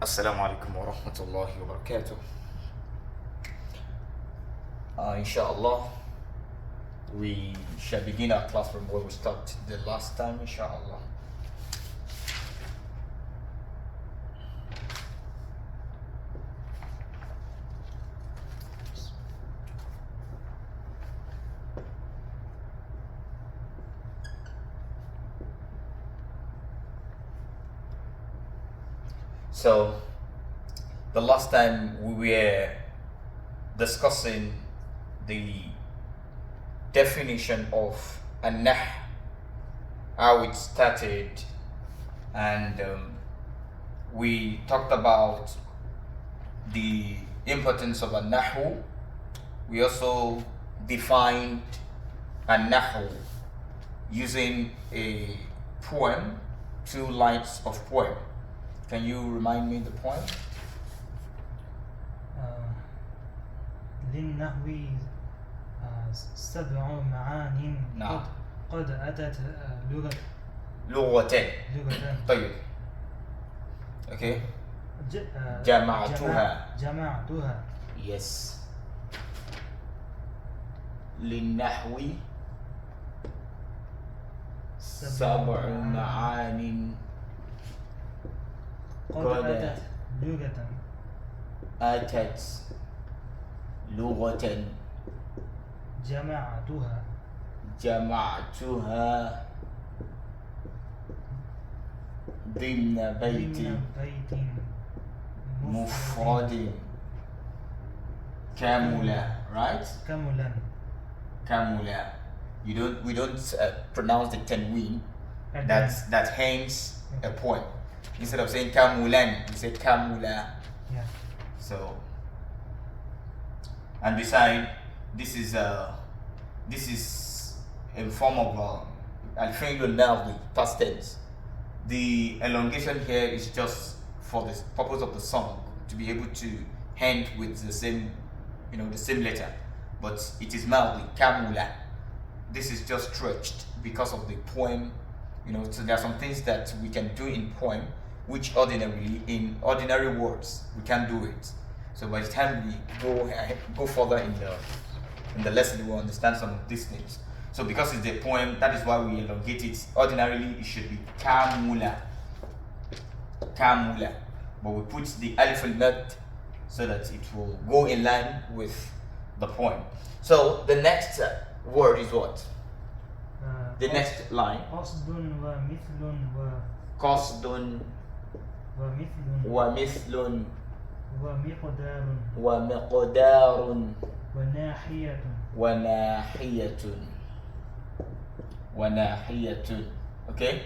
Assalamu alaikum wa rahmatullahi wa barakatuh. Inshallah, we shall begin our class from where we stopped the last time, inshallah. So, the last time we were discussing the definition of An-Nahw, how it started, and we talked about the importance of An-Nahw. We also defined An-Nahw using a poem, 2 lines of poem. Can you remind me the poem? للنحو 7 معان نعم. قد أتت لغتين. لغتان. طيب. Okay. جمعتها. Yes. للنحو 7 معان قد أتت لغة أتت لغة جمعتها ضمن بيت مفرد كاملا, right? كاملا. We don't pronounce the tanween. That hangs a point. Instead of saying kamulan, we say kamula. Yeah. So, and beside, this is in form of al-fi'l al-madhi, past tense. The elongation here is just for the purpose of the song, to be able to end with the same, the same letter. But it is madhi, kamula. This is just stretched because of the poem. So there are some things that we can do in poem, which ordinarily, in ordinary words, we can't do it. So by the time we go further in the lesson, we will understand some of these things. So because it's a poem, that is why we elongate it. Ordinarily, it should be kamula. Kamula. But we put the alif al-mad so that it will go in line with the poem. So the next word is what? The next line. قصد ومثل قصد ومثل ومقدار وناحية. Okay.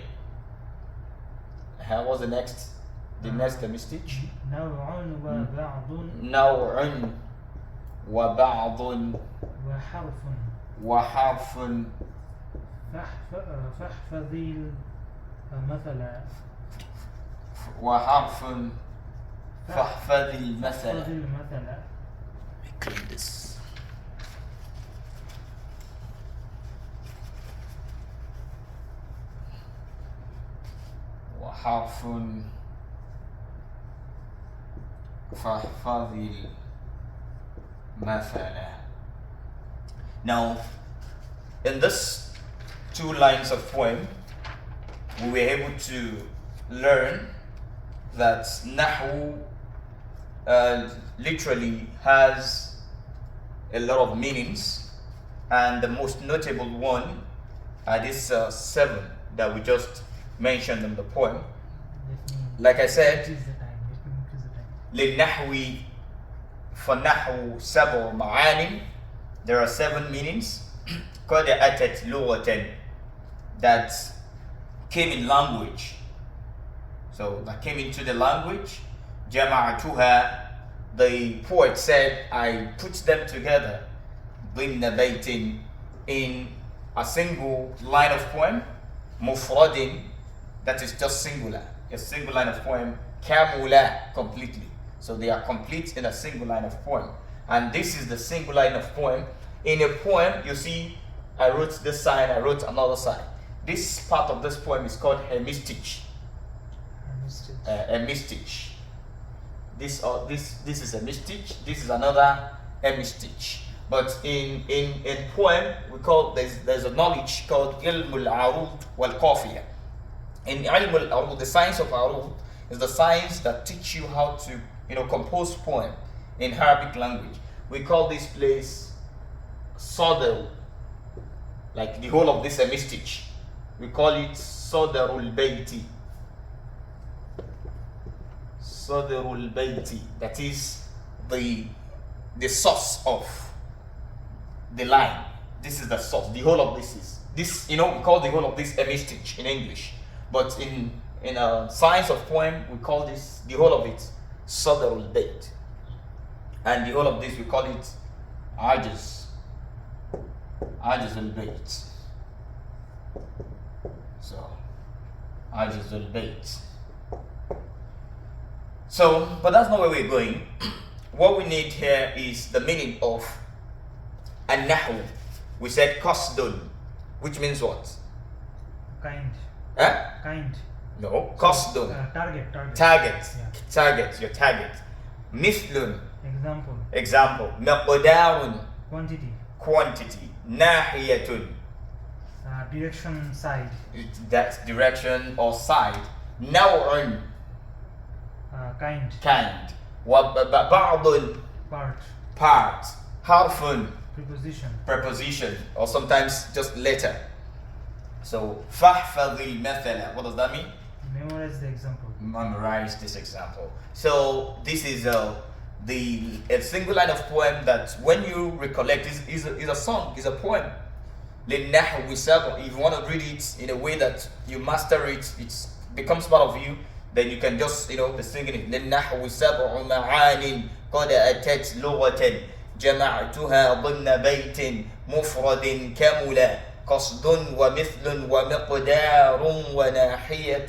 How was the next? The next mistake. نوع وبعض وحرف فاحفظ المثل وحرف فاحفظ المثل. Clean this. وحرف فاحفظ المثل. Now, in this 2 lines of poem, we were able to learn that Nahw literally has a lot of meanings, and the most notable one are these 7 that we just mentioned in the poem. Like I said, للنحو فالنحو 7 معان. There are 7 meanings. قد أتت لغة, that came in language. So that came into the language. جمعتها, the poet said, I put them together. ضمن بيت, in a single line of poem. مفرد, that is just singular, a single line of poem. كاملا, completely. So they are complete in a single line of poem. And this is the single line of poem. In a poem, you see, I wrote this side, I wrote another side. This part of this poem is called hemistich. Hemistich. this is a mistich, this is another mistich. But in poem we call there's a knowledge called ilm al-arud wal qafiya. In ilm al-arud, the science of arud is the science that teach you how to compose poem in Arabic language. We call this place sadr, like the whole of this mistich. We call it sadrul bayti. Sadrul bayti, that is the source of the line. This is the source. The whole of this is this. We call the whole of this mistich in English, but in science of poem we call this the whole of it sadrul bayt, and the whole of this we call it ajaz al bayt. So ajaz al bayt. So, but that's not where we're going. What we need here is the meaning of An-Nahw. We said qasdun, which means what? Kind. Huh? Kind. No, qasdun. Target. Target. Yeah. Target, your target. Mithlun, Example. example. Miqdarun, Quantity. Nahiyatun, Direction, side. that's direction or side. Naw'un, Kind. Wa ba'dun, Part. part. Harfun, Preposition. or sometimes just letter. So fahfadhil mathala, what does that mean? Memorize the example. Memorize this example. So this is a single line of poem that when you recollect is a song, is a poem. لِلنَّحْوِ سَبْعٌ. If you want to read it in a way that you master it, it becomes part of you, then you can just be singing it. لِلنَّحْوِ سَبْعُ مَعَانٍ قَدْ أَتَتْ لُغَةً جمعتها ضمن بيت مفرد كملا قصد ومثل ومقدار وناحية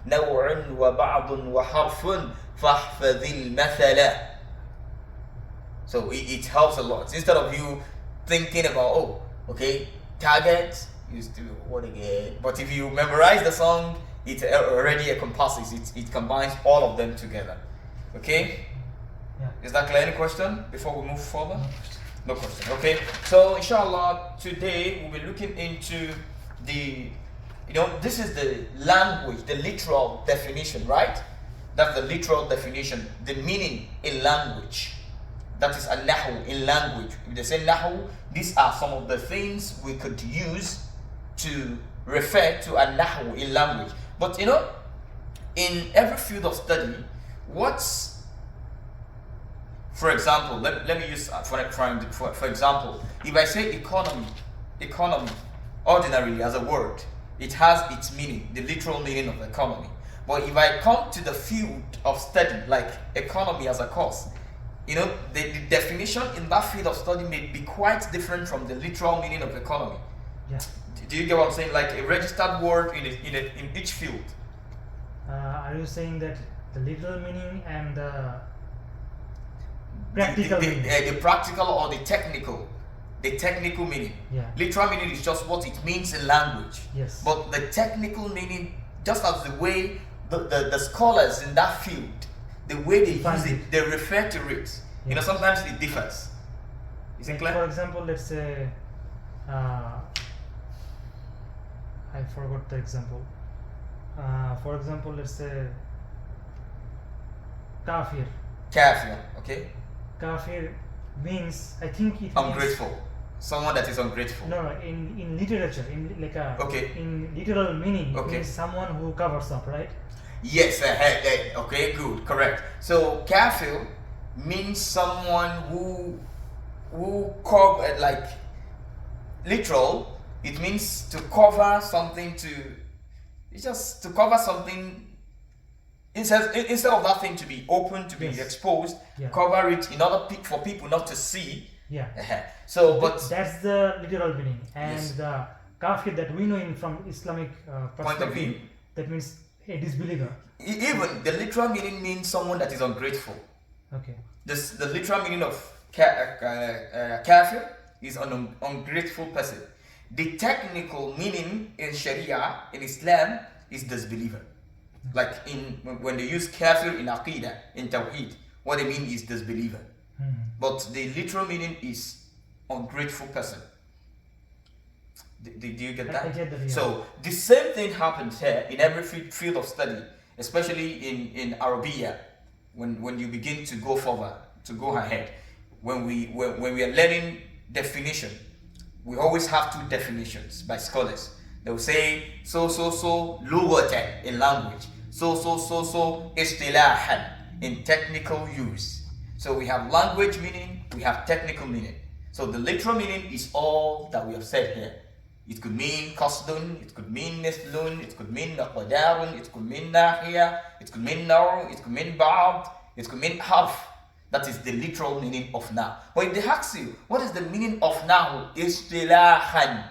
نوع وبعض وحرف فاحفظ المثل. So it helps a lot. Instead of you thinking about target, you still what again? But if you memorize the song, it already encompasses it combines all of them together. Okay? Yeah. Is that clear? Any question before we move forward? No question. Okay. So inshallah today we'll be looking into this is the language, the literal definition, right? That's the literal definition, the meaning in language. That is An-Nahw in language. If they say Nahw, these are some of the things we could use to refer to An-Nahw in language. But in every field of study, for example, let me use for example, if I say economy ordinarily as a word, it has its meaning, the literal meaning of economy. But if I come to the field of study like economy as a course, the definition in that field of study may be quite different from the literal meaning of economy. Yeah. Do you get what I'm saying? Like a registered word in each field. Are you saying that the literal meaning and the practical meaning? The practical or the technical meaning. Yeah. Literal meaning is just what it means in language. Yes. But the technical meaning, just as the way the scholars in that field, the way they use it, they refer to it. Yeah. Sometimes it differs. Is it clear? For example, let's say, I forgot the example. For example, let's say kafir. Kafir, okay? Kafir means, I think it means ungrateful. Someone that is ungrateful. No, in literature, okay. in literal meaning, okay. It means someone who covers up, right? Yes, okay, good, correct. So kafir means someone who cover, like literal. It means to cover something, it's just to cover something. Instead of that thing to be open, to be exposed, cover it in order for people not to see. Yeah. So, but that's the literal meaning, and the kafir that we know from Islamic point of view, that means a disbeliever. Even the literal meaning means someone that is ungrateful. Okay. The literal meaning of kafir is an ungrateful person. The technical meaning in Sharia, in Islam, is disbeliever. Like when they use kafir in Aqidah, in Tawheed, What they mean is disbeliever. But the literal meaning is ungrateful person. Do you get that? I get that, yeah. So the same thing happens here in every field of study, especially in Arabia, when you begin to go further, to go ahead. When we are learning definition, we always have two definitions by scholars. They will say so lughatan in language, so istilahan in technical use. So we have language meaning, we have technical meaning. So the literal meaning is all that we have said here. It could mean qasdun, it could mean mithlun, it could mean qadarun, it could mean nahiya, it could mean naw, it could mean ba'd, it could mean harf. That is the literal meaning of now. But if they ask you, what is the meaning of now? Istilahan.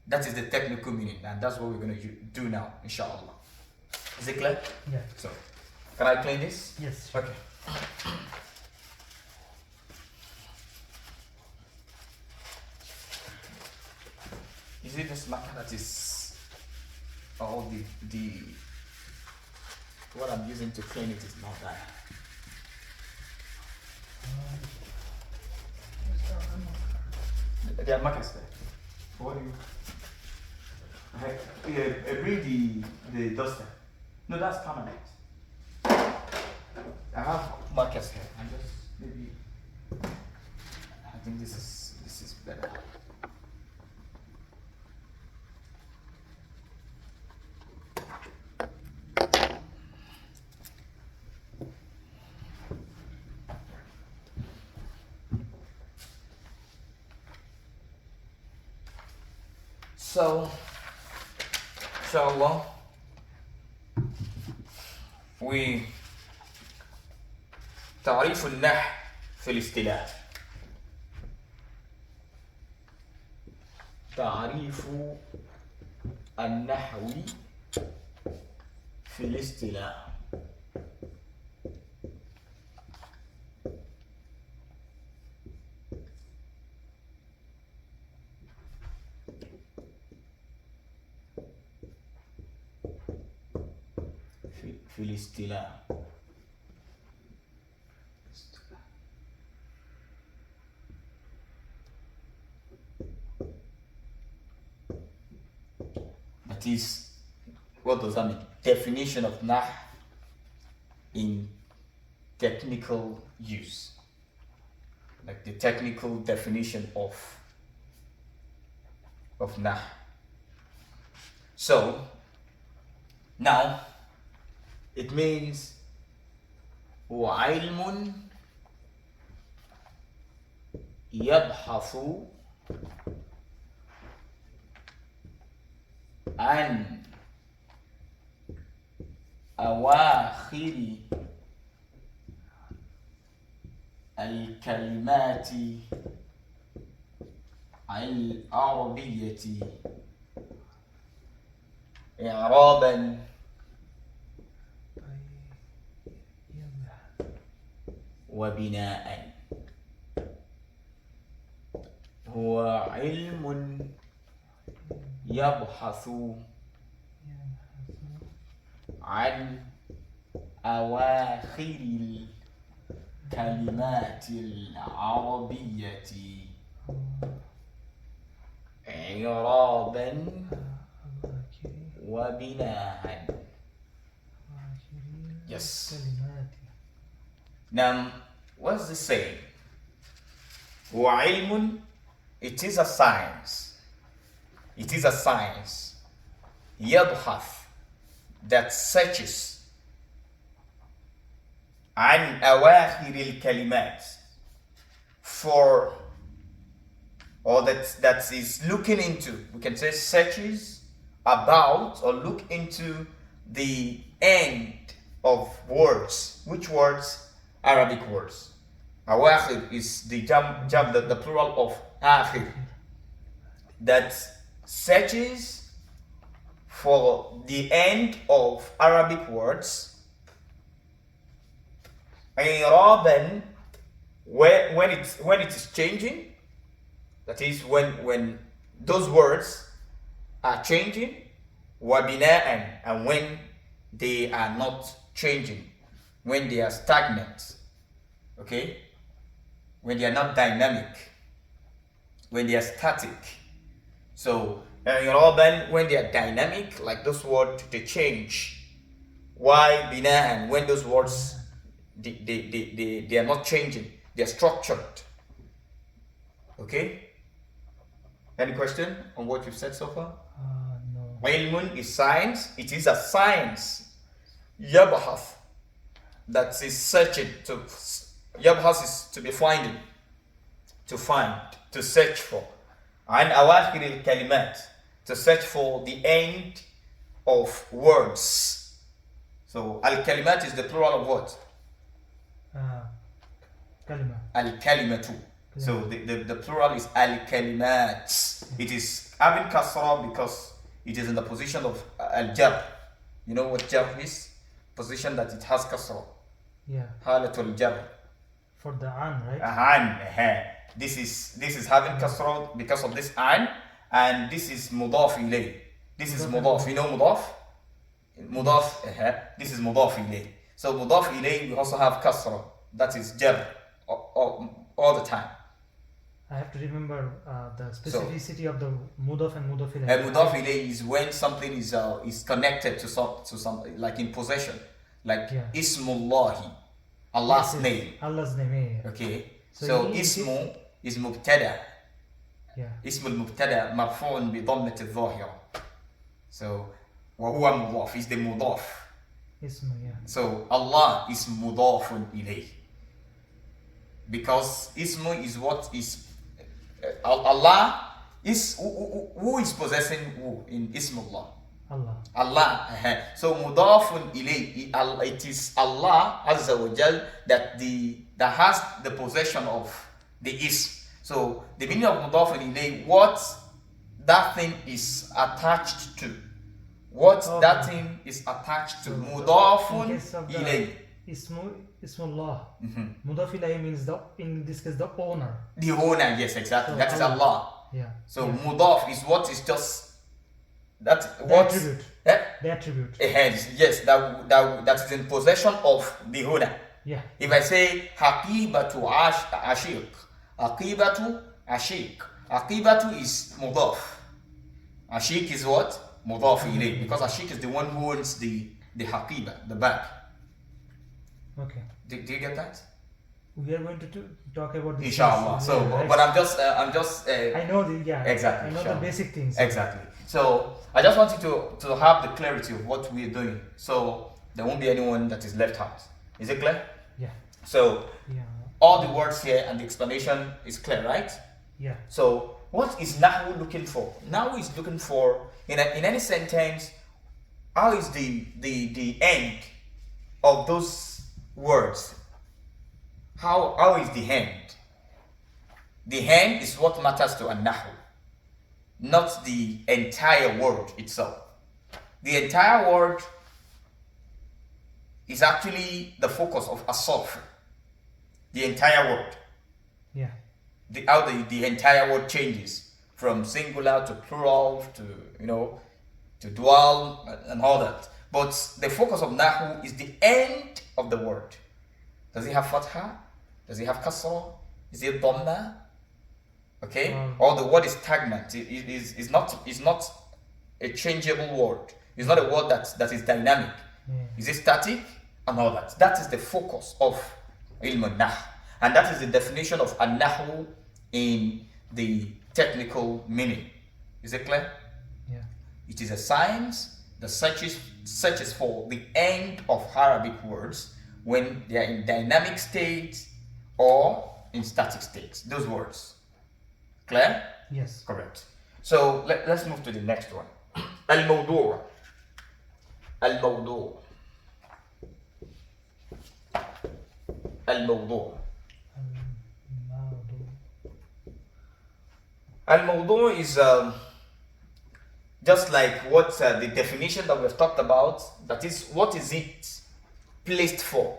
That is the technical meaning. And that's what we're going to do now, inshallah. Is it clear? Yeah. So, can I clean this? Yes. Okay. Is it this marker that is all the what I'm using to clean it is not that. There are markers there. What do you read the duster? No, that's permanent. I have markers here. I just maybe I think this is better. So, inshallah, we تعريف النحو في الاصطلاح. تعريف النحو في الاصطلاح. في الاصطلاح. That is, what does that mean? Definition of nah in technical use. Like the technical definition of nah. So now it means وعلم يبحث عن أواخر الكلمات العربية إعرابا وبناء. هو علم يبحث عن أواخر الكلمات العربية إعرابا وبناء. Yes. Now, what's this saying? وعلم, it is a science. It is a science. يبحث, that searches عن أواخر الكلمات, for, or that is looking into, we can say searches about or look into the end of words. Which words? Arabic words. Awakhir is the the plural of akhir, that searches for the end of Arabic words. I'raban, when it is changing, that is when those words are changing. Wa bina'an, and when they are not changing, when they are stagnant. Okay? When they are not dynamic, when they are static. So, then when they are dynamic, like those words, they change. Why binahan? When those words, they are not changing, they are structured. Okay? Any question on what you've said so far? No. Ilmun is science. It is a science. Yabhath, that is searching. Yabhath is to be finding, to find, to search for. And awakhir al-kalimat, to search for the end of words. So al-kalimat is the plural of what? Kalima. Al-kalimatu. So the plural is al-kalimat. It is having kasra because it is in the position of al-jar. You know what jar is? Position that it has kasra. Yeah. Halatul jar. For the an, right? An. This is having kasra because of this an, and this is mudaf ilay. This is mudaf. You know mudaf? Mudaf. This is mudaf ilay. So mudaf ilay we also have kasra. That is jar all the time. I have to remember the specificity of the mudaf and mudaf ilayh. And mudaf ilayh is when something is connected to some like in possession, like Ismullahi, Allah's name. Allah's name. Yeah. Okay. So ismu is mubtada. Yeah. Ismu al-mubtada marfu'un bi dhammati adh-dhahira. So wa huwa mudaf is the mudaf. Ismu, yeah. So Allah is mudafun ilayh. Because ismu is what is Allah is who is possessing who in Ismullah? Allah. So mudafun ilayh, it is Allah Azza wa Jal that has the possession of the ism. So the meaning of mudafun ilayh, what that thing is attached to. What that thing is attached to. Mudafun ilayh. Ismullah. Mudaf ilayh means in this case the owner. The owner, yes, exactly. So that is Allah. Yeah. So mudaf is what is just that attribute. The attribute. Yes, that is in possession of the owner. Yeah. If I say haqibatu ashiq, haqibatu ashiq, haqibatu is mudaf. Ashiq is what? Mudaf ilayh, because ashiq is the one who owns the haqiba, the bag. Okay. Do you get that? We are going to talk about this. Inshallah. So, right? But I'm just. I know exactly. I know the basic things. Exactly. So I just want you to have the clarity of what we're doing, so there won't be anyone that is left out. Is it clear? Yeah. So all the words here and the explanation is clear, right? Yeah. So what is Nahwu looking for? Nahwu is looking for in any sentence, how is the end of those words? How is the end? The end is what matters to An-Nahw, not the entire word itself. The entire word is actually the focus of as-sarf. The entire word. Yeah. How the entire word changes from singular to plural to dual and all that. But the focus of Nahwu is the end of the word. Does it have fatha? Does it have kasra? Is it dhamma? Okay? Or the word is stagnant. It is not a changeable word. It's not a word that is dynamic. Is it static? And all that. That is the focus of ilm al-Nahw. And that is the definition of An-Nahw in the technical meaning. Is it clear? Yeah. It is a science that searches for the end of Arabic words when they are in dynamic states or in static states. Those words. Clear? Yes. Correct. So let's move to the next one. Al-Mawdu'. Al-Mawdu'. Al-Mawdu'. Al-Mawdu' is just like what the definition that we've talked about. That is, what is it placed for?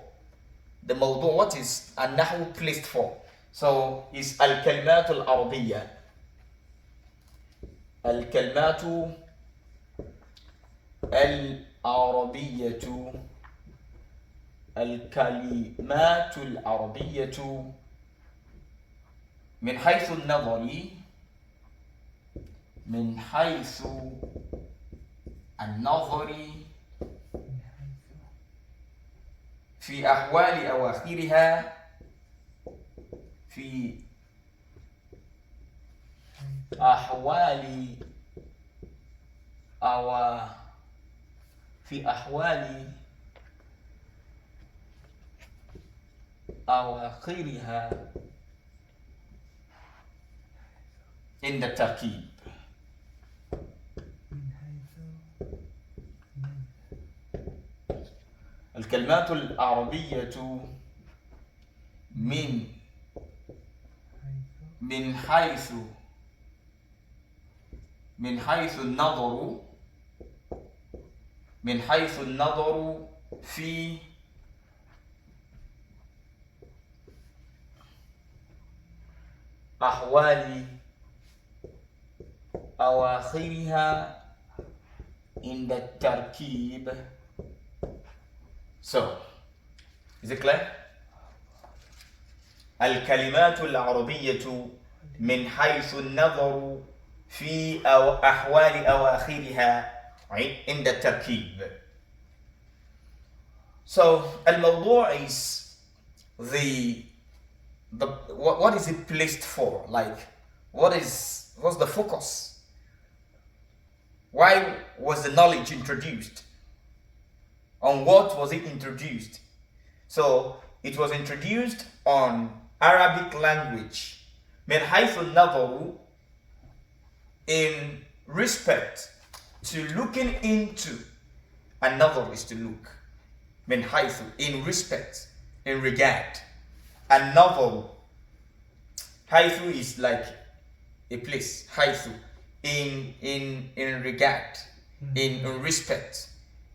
The Mawdu', what is An-Nahw placed for? So is Al-Kalimat Al-Arabiyya. Al-Kalimat Al-Arabiyyatu الكلمات العربية من حيث النظر من حيث النظر في أحوال أواخرها في أحوال أواخرها عند التركيب. الكلمات العربية من حيث النظر في أحوال أواخرها عند التركيب. So, is it clear? الكلمات العربية من حيث النظر في أحوال أواخرها عند التركيب. So, الموضوع is what is it placed for? Like, what's the focus? Why was the knowledge introduced? On what was it introduced? So it was introduced on Arabic language. من حيث النظر, in respect to looking into. Another is to look. من حيث, in respect, in regard. Another, حيث is like a place. حيث, in regard, in respect.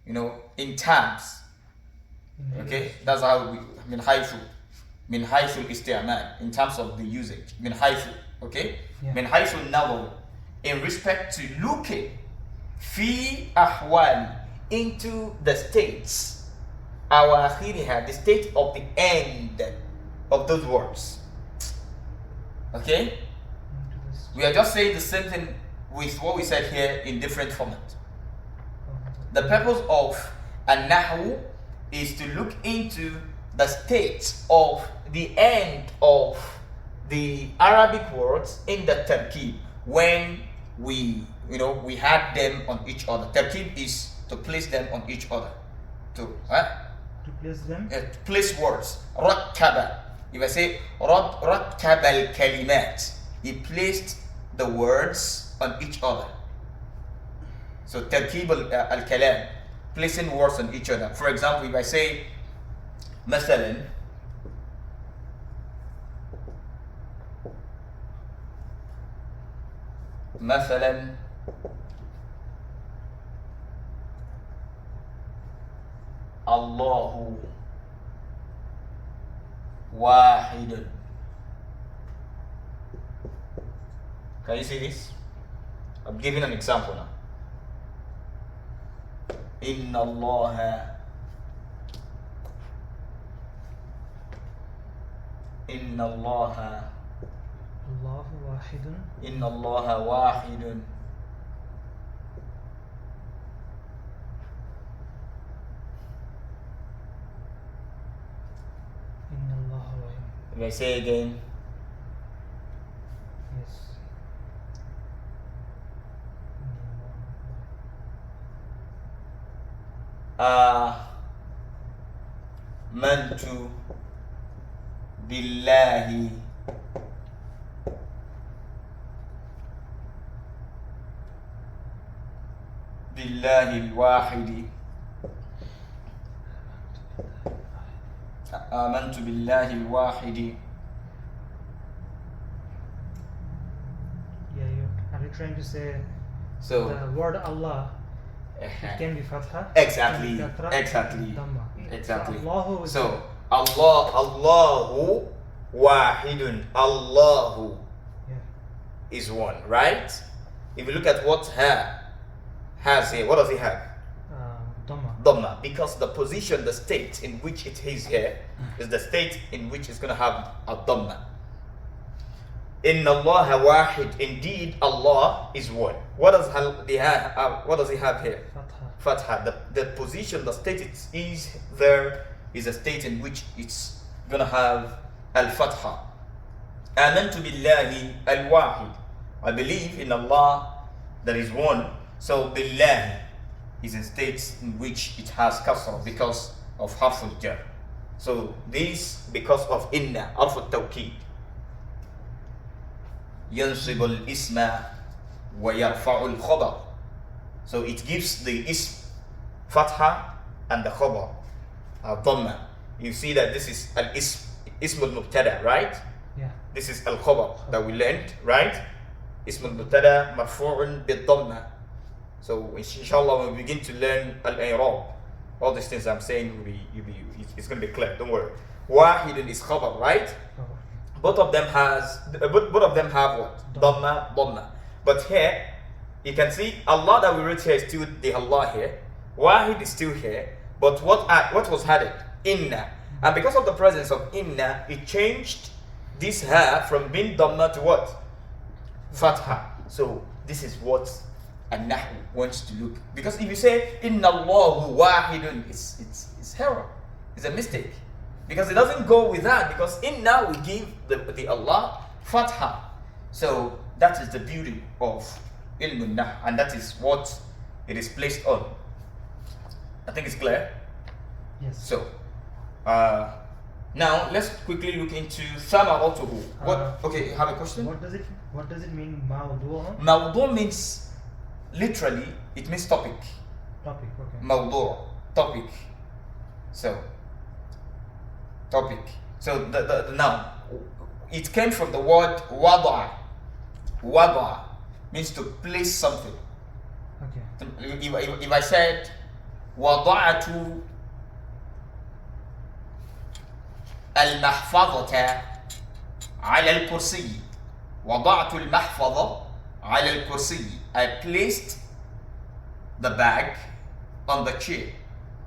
You know, in terms. Okay, that's how we من حيث الاستعمال, in terms of the usage. من حيث, okay? Yeah. من حيث النظر, in respect to looking في أحوال, into the states أواخرها, the state of the end of those words. Okay? We are just saying the same thing with what we said here in different format. The purpose of An-Nahw is to look into the state of the end of the Arabic words in the tarkib when we had them on each other. Tarkib is to place them on each other. To place them? To place words. Rakkaba. If I say rakkaba al-kalimat, he placed the words on each other. So tarkib al-kalam, placing words on each other. For example, if I say مثلا الله واحد. Can you see this? I'm giving an example now. إن الله واحد. إن الله واحد. إن الله واحد. If I say again, yes. آمنت بالله الواحد. آمنت بالله الواحد. Are you trying to say So the word Allah, it can be fatha? Exactly. So Allahu wahidun. Allahu is one, right? If you look at what ha has here, what does it have? Dhamma. Dhamma, because the position, the state in which it is here is the state in which it's going to have a Dhamma. Inna Allah wahid, indeed Allah is one. What does he have here? Fatha. The position, the state it is there is a state in which it's going to have al-fatha. Amantu billahi al-wahid. I believe in Allah that is one. So billahi is in states in which it has kasra because of harf jar. So this because of inna, harf al-tawqid. ينصب الاسم ويرفع الخبر. So it gives the ism fatha and the khabar dhamma. You see that this is ism al-mubtada, right? Yeah. This is al-khabar that we learned, right? Ism al-mubtada marfu'un bid-dhamma. So inshallah when we begin to learn al-i'rab, all these things I'm saying it's going to be clear, don't worry. Wahidun is khabar, right? Both of them have what? Dhamma. But here, you can see Allah that we wrote here is still the Allah here. Wahid is still here. But what was added? Inna. And because of the presence of inna, it changed this ha from being Dhamma to what? Fatha. So this is what An-Nahw wants to look. Because if you say Inna Allahu wahidun, it's error. It's a mistake. Because it doesn't go with that, because inna we give the Allah fatha. So that is the beauty of ilm an-Nahw, and that is what it is placed on. I think it's clear. Yes. So now let's quickly look into thamaratuhu. Okay, you have a question? What does it mean mawdu'? Mawdu' means literally it means topic. Topic, okay. Mawdu' topic. So topic. So the now it came from the word wada'a. Wada'a means to place something. Okay. If I said wada'atu al-mahfadhata ala al-kursi, wada'atu al-mahfadha ala al-kursi, I placed the bag on the chair.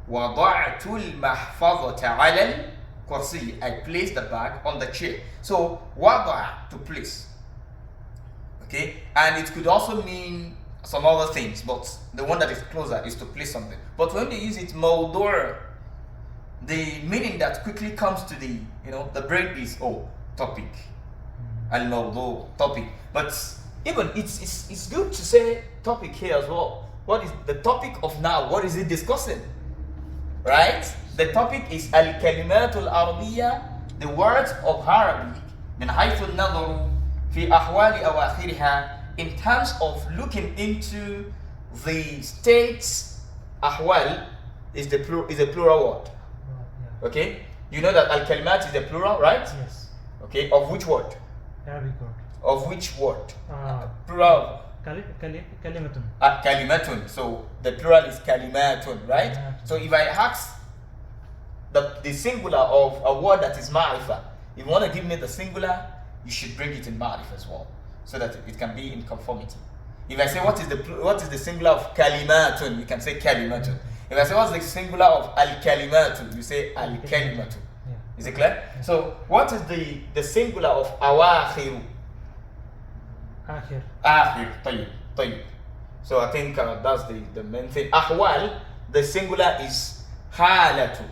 wada'atu al-mahfadhata ala al-kursi, I placed the bag on the chair. So wada'a, to place. Okay, and it could also mean some other things, but the one that is closer is to place something. But when they use it mawdu', the meaning that quickly comes to the brain is topic, al-mawdu', topic. But even it's good to say topic here as well. What is the topic of now? What is it discussing? Right? The topic is al-kalimatul arabiyya, the words of Arabic, min haythu an-nadharu fi ahwali awakhiriha, in terms of looking into the states. Ahwal is a plural word. Yeah. Okay? You know that al-kalimat is a plural, right? Yes. Okay, of which word? Arabic word. Of which word? Plural. Plural. Kalimatun. Kalimatun. So the plural is kalimatun, right? Kalimatun. So if I ask the singular of a word that is ma'rifah, if you want to give me the singular, you should bring it in ma'rifah as well, so that it can be in conformity. If I say what is the singular of kalimatun, you can say kalimatun. If I say what's the singular of al-kalimatu, you say al-kalimatu. Yeah. Is it clear? Yeah. So what is the singular of awakhiru? Akhir. Akhir. Tayyib. So I think that's the main thing. Ahwal, the singular is halatu.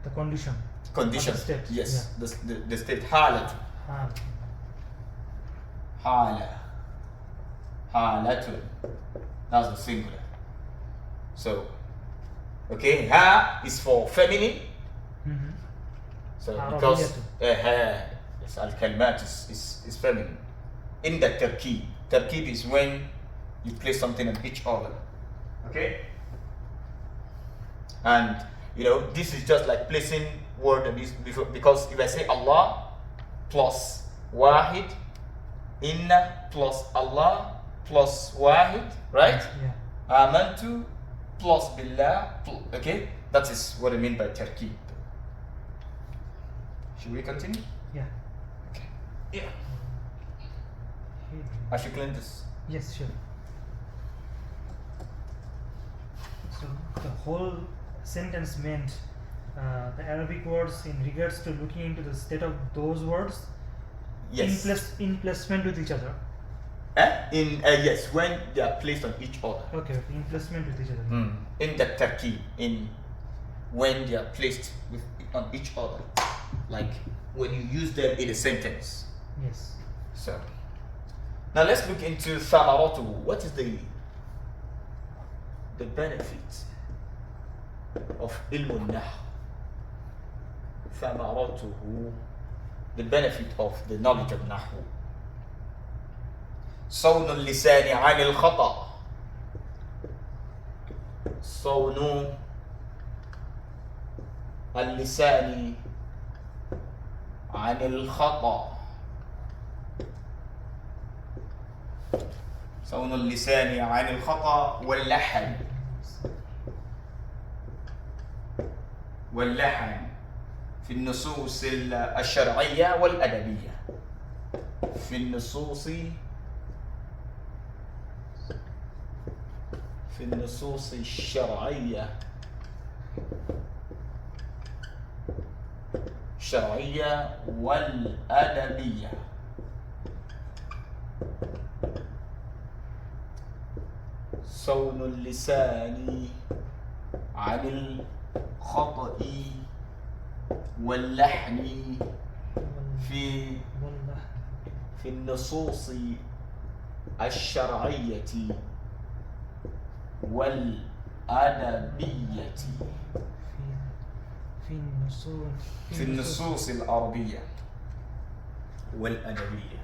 The condition. Condition. The state. Yes. Yeah. The state halatu. Halatu. That's the singular. So, okay, ha is for feminine. Mm-hmm. So because yes, al-kalimat is feminine. In the tarkib is when you place something on each other. Okay? And this is just like placing word on this before, because if I say Allah plus wahid, inna plus Allah plus wahid, right? Yeah. Amantu plus billah, okay? That is what I mean by tarkib. Should we continue? Yeah. Okay. Yeah. I should clean this. Yes, sure. So the whole sentence meant the Arabic words in regards to looking into the state of those words Yes. in placement with each other. Yes, when they are placed on each other. Okay, in placement with each other. In the tarkib, in when they are placed on each other, like when you use them in a sentence. Yes. So now let's look into thamaratuhu. What is the benefit of ilm an-nahr? Thamaratuhu, the benefit of the knowledge of nahwu. صون اللسان عن الخطأ. صون اللسان عن الخطأ. صون اللسان عن الخطأ واللحن في النصوص الشرعية والأدبية. في النصوص الشرعية والأدبية. صون اللسان عن الخطأ واللحن في النصوص الشرعية والأدبية. في النصوص العربية والأدبية.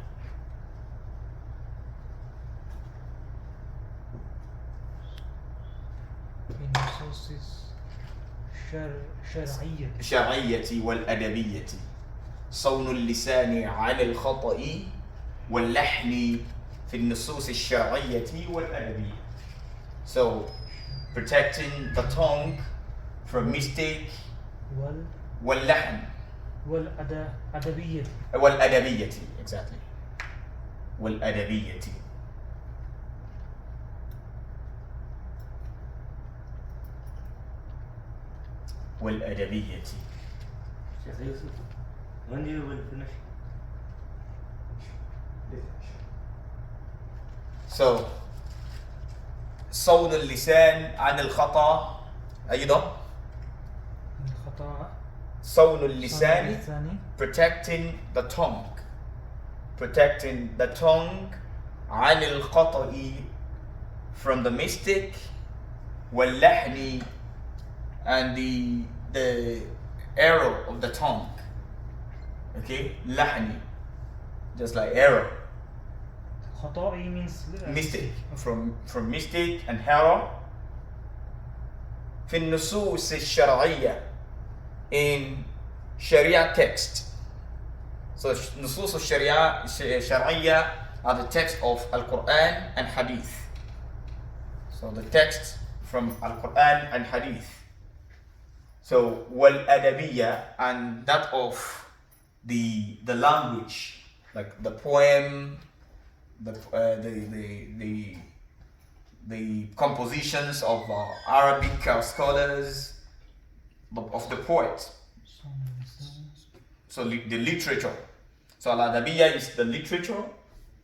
الشرعية والأدبية. صون اللسان عن الخطأ واللحن في النصوص الشرعية والأدبية. So protecting the tongue from mistake واللحن والأدبية. Exactly. والأدبية. والأدبية. Sheikh Yusuf, when you will finish? So صون اللسان عن الخطأ أيضا. صون اللسان, protecting the tongue عن الخطأ, from the mistake, واللحن, and the error of the tongue. Okay, لحن, just like error. خطأ means mistake, from mistake and error. في النصوص الشرعية, in Sharia text. So نصوص الشرعية are the text of Al-Quran and Hadith. So the text from Al-Quran and Hadith. So والأدبية, and that of the language, like the poem, the compositions of Arabic scholars, of the poet. So the literature. So al-adabiyya is the literature,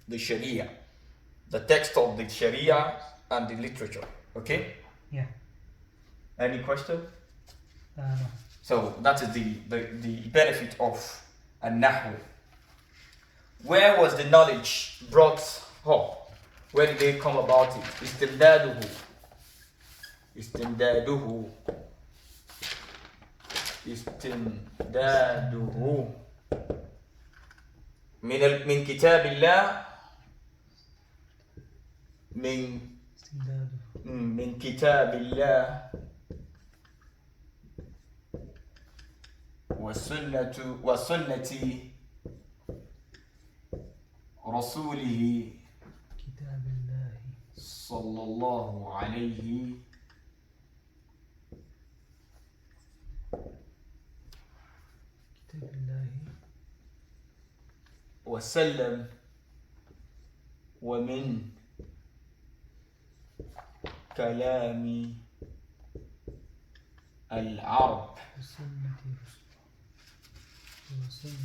the sharia, the text of the sharia and the literature. Okay? Yeah. Any question? No. So that is the benefit of An-Nahw. Where was the knowledge brought up? Where did they come about it? Istimdaduhu من كتاب الله, من كتاب الله وسنة رسوله كتاب الله صلى الله عليه كتاب الله وسلم, ومن كلام العرب. وسنة رسول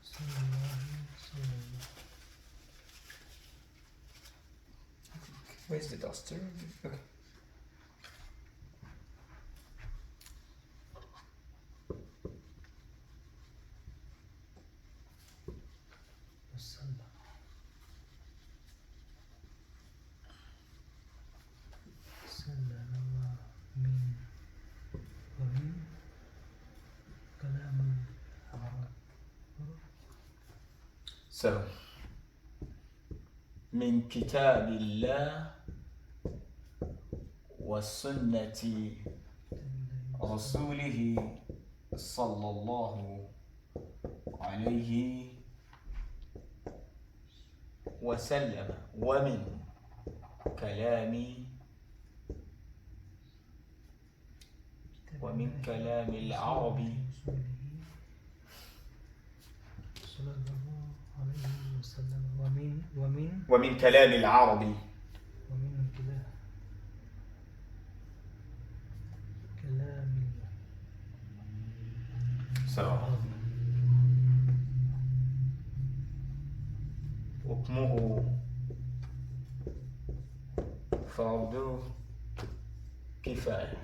صلى الله Where's the duster? Okay. وسلم ومن كلام العرب So, من كتاب الله وسنة رسوله صلى الله عليه وسلم ومن كلام العرب صلى الله عليه وسلم ومن كلام العرب. ومن كلام So, حكمه فرض كفاية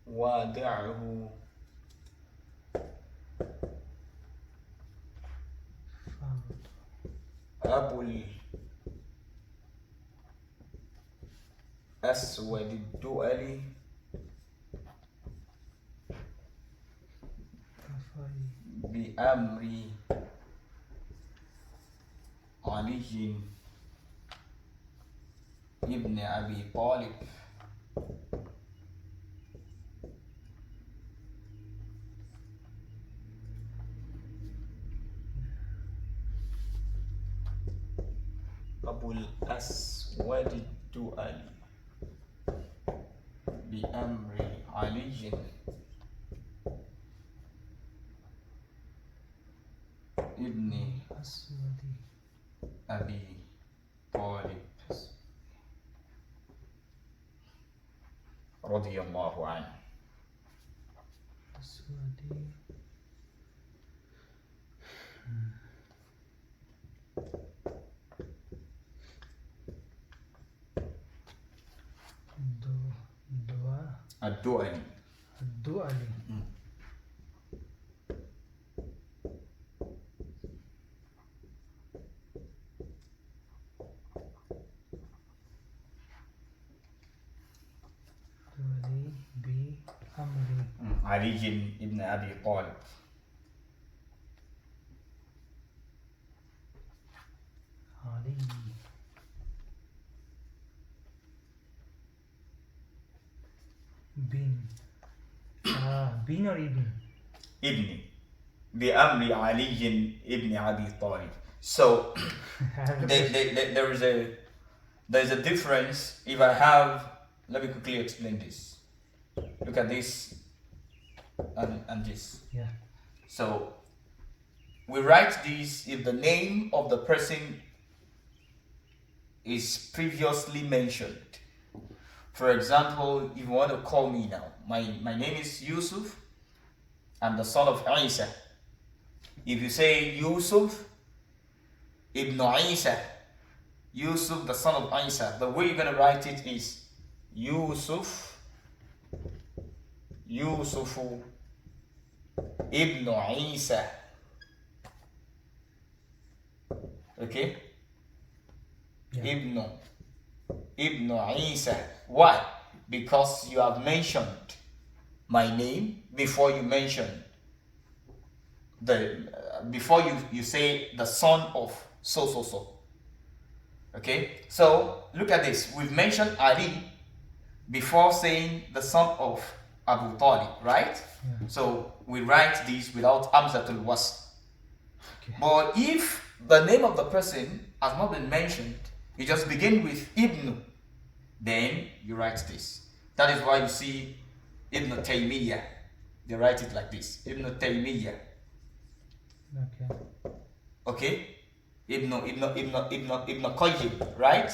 وادعه فرض أبو الأسود الدؤلي كفاية بأمر علي ابن أبي طالب أبو الأسود الدؤلي بأمر علي ابن أسود أبي طالب رضي الله عنه. أسود الدؤلي. الدؤلي بأمر علي ابن أبي طالب. علي بن or ابن ابن بأمر علي ابن أبي طالب. So there's a difference. If I have, let me quickly explain this. Look at this and this. Yeah. So we write this if the name of the person is previously mentioned. For example, if you want to call me now, my name is Yusuf. I'm the son of Isa. If you say Yusuf ibn Isa, Yusuf the son of Isa, the way you're going to write it is Yusuf ibn Isa. Okay? Yeah. Ibn Isa. Why? Because you have mentioned my name before you mention before you say the son of so. Okay, so look at this. We've mentioned Ali before saying the son of Abu Talib, right? Yeah. So we write this without Hamzatul Wasl. Okay. But if the name of the person has not been mentioned, you just begin with Ibn then you write this. That is why you see Ibn Taymiyyah, they write it like this. Ibn Taymiyyah. Okay. Okay? Ibn Qayyim, right?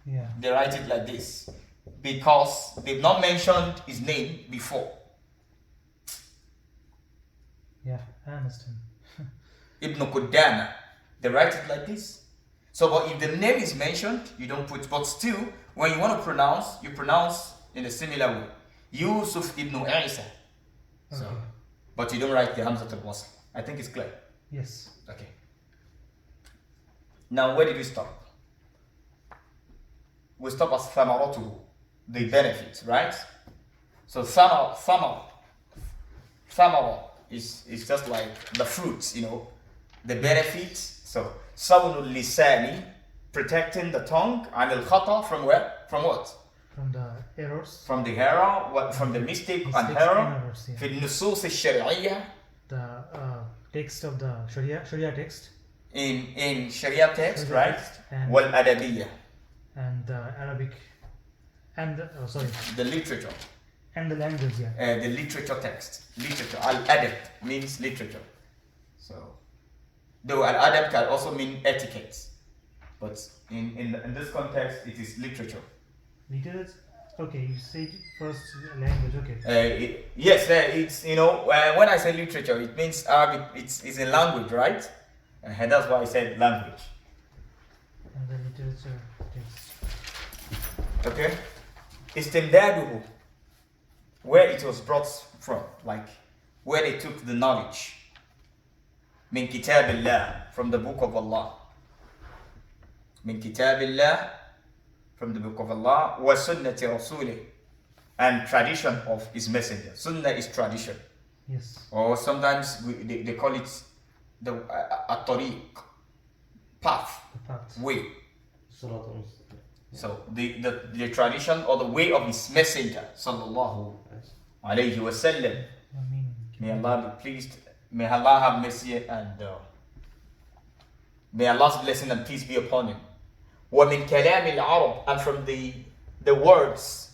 Yeah. They write it like this because they've not mentioned his name before. Yeah, I understand. Ibn Qudama, they write it like this. So, but if the name is mentioned, you don't put, but still, when you want to pronounce, you pronounce in a similar way. Yusuf ibn Isa. So, Okay. but you don't write the Hamzat al-Wasl. I think it's clear. Yes. Okay. Now, where did we stop? We stop at thamaratuhu, the benefits, right? So thamara is just like the fruits, the benefits. So sawnul lisani, protecting the tongue, and al khata, from where? From what? From the errors. From the error, from the mistake and Mistakes error. and errors, yeah. في النصوص الشرعية, The text of the Sharia text in Sharia text, Sharia right? text and- والأدبية, and the Arabic and the literature. and the language, yeah. The literature text. Literature. Al-adab means literature. So, though al-adab can also mean etiquette, but in this context, it is literature. Literature. Okay, you say first language. Okay. It's when I say literature, it means Arabic. It's a language, right? And that's why I said language. And the literature text. Okay. Istimdaduhu, where it was brought from, like where they took the knowledge. Min kitabillah, from the book of Allah. Min kitabillah, from the book of Allah. Wa sunnati rasulih, and tradition of his messenger. Sunnah is tradition, Yes. or sometimes they call it the at-tariq, path, The path. way. Salat al-Mustaqim. So the tradition or the way of his messenger, sallallahu Yes. alayhi wasallam. I mean, May Allah be pleased. May Allah have mercy and may Allah's blessing and peace be upon him. وَمِن كَلَامِ الْعَرَبِ, and from the words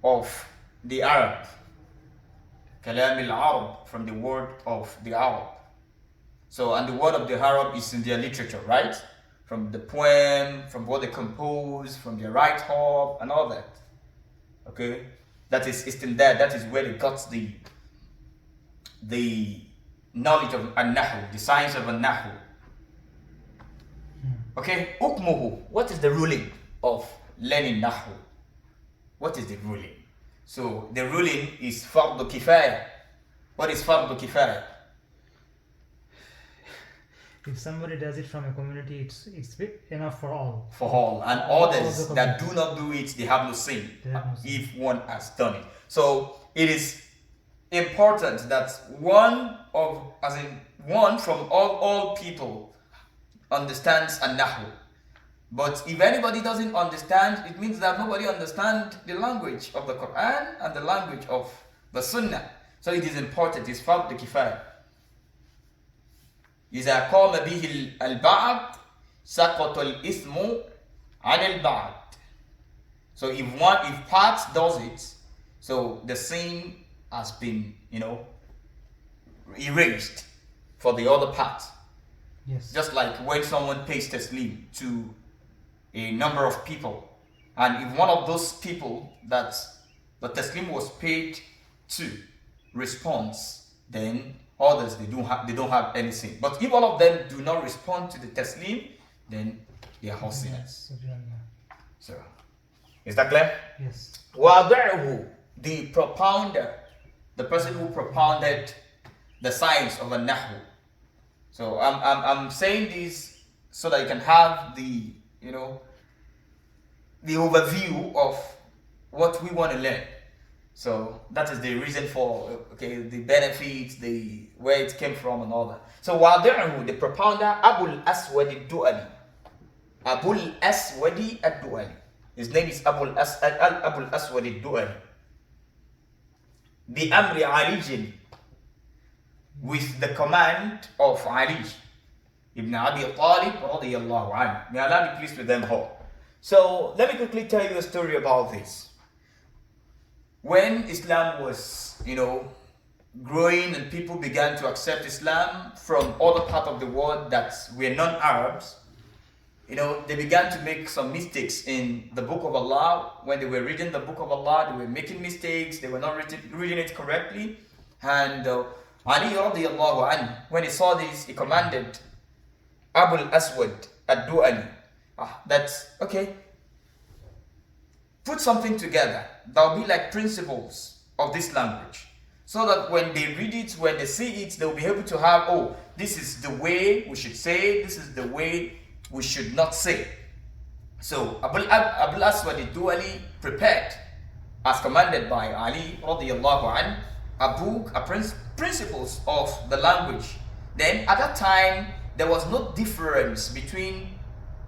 of the Arab. كَلَامِ الْعَرَبِ, from the word of the Arab. So, and the word of the Arab is in their literature, right? From the poem, from what they compose, from their write-up, and all that. Okay? That is istimdad, that is where they got the knowledge of An-Nahw, the science of An-Nahw. Okay? Ukmuhu, what is the ruling of learning Nahw? What is the ruling? So, the ruling is fardu kifaya. What is fardu kifaya? if somebody does it from a community, it's enough for all. For all, and others that do not do it, they have no sin They have no sin. if one has done it. So it is important that one from all people understands An-Nahw. But if anybody doesn't understand, it means that nobody understands the language of the Quran and the language of the Sunnah. So it is important, it's fardu kifaya. إذا قام به البعض سقط الإثم عن البعض. So if part does it, so the sin has been, erased for the other part. Yes. Just like when someone pays taslim to a number of people, and if one of those people that the taslim was paid to responds, then others they don't have any sin. But if all of them do not respond to the taslim, then they are all sinners. So, is that clear? Yes. وَضَعْهُ, the propounder, the person who propounded the science of An-Nahw. So I'm saying this so that you can have the overview of what we want to learn. So that is the reason for the benefits, the where it came from and all that. So وَضَعْهُ, the propounder, Abul Aswad al-Du'ali. Abul Aswad al-Du'ali. His name is Abul Aswad al-Du'ali. The Amri Ali, with the command of Ali ibn Abi Talib radiyallahu anhu. May Allah be pleased with them all. So let me quickly tell you a story about this. When Islam was, growing and people began to accept Islam from other parts of the world that were non-Arabs, they began to make some mistakes in the Book of Allah. When they were reading the Book of Allah, they were making mistakes. They were not reading it correctly. And Ali radiallahu anhu, when he saw this, he commanded Abu al-Aswad ad-Du'ali, that's okay, put something together that will be like principles of this language, so that when they read it, when they see it, they'll be able to have, oh, this is the way we should say, this is the way we should not say. So Abu al-Aswad ad-Du'ali prepared, as commanded by Ali radiallahu anhu, a book, principles of the language. Then at that time, there was no difference between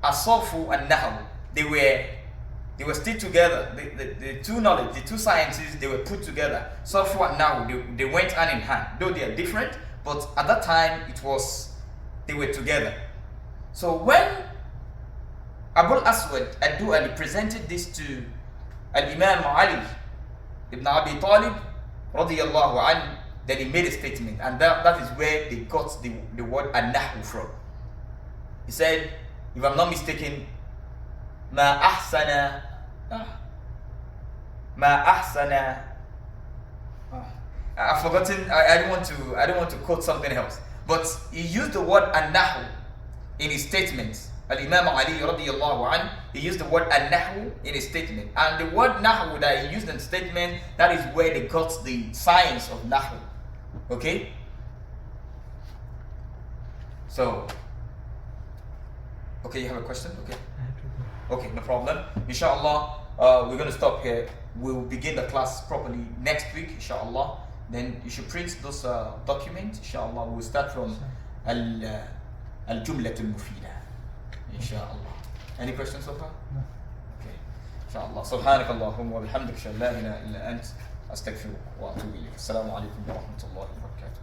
As-Sarfu and Nahw. They were still together. The two knowledge, the two sciences, they were put together. Sarfu and Nahw, they went hand in hand. Though they are different, but at that time they were together. So when Abu al-Aswad ad-Du'ali presented this to Al-Imam Ali ibn Abi Talib radiyallahu anhu, then he made a statement, and that is where they got the word An-Nahw from. He said, if I'm not mistaken, Ma ahsana, I've forgotten. I don't want to quote something else. But he used the word An-Nahw in his statement. Al-Imam Ali radiallahu anhu, he used the word An-Nahw in his statement. And the word Nahw that he used in the statement, that is where they got the science of Nahw. Okay? So, okay, you have a question? Okay. Okay, no problem. Inshallah, we're going to stop here. We'll begin the class properly next week, inshallah. Then you should print those documents, inshallah. We'll start from Al-Jumlatul Mufida, inshallah. Any questions so far? No. Okay. inshallah. Subhanakallahumma wa bihamdika, ashhadu an la ilaha illa ant, astaghfiruka wa atubu ilayk. Assalamu alaikum wa rahmatullahi wa barakatuh.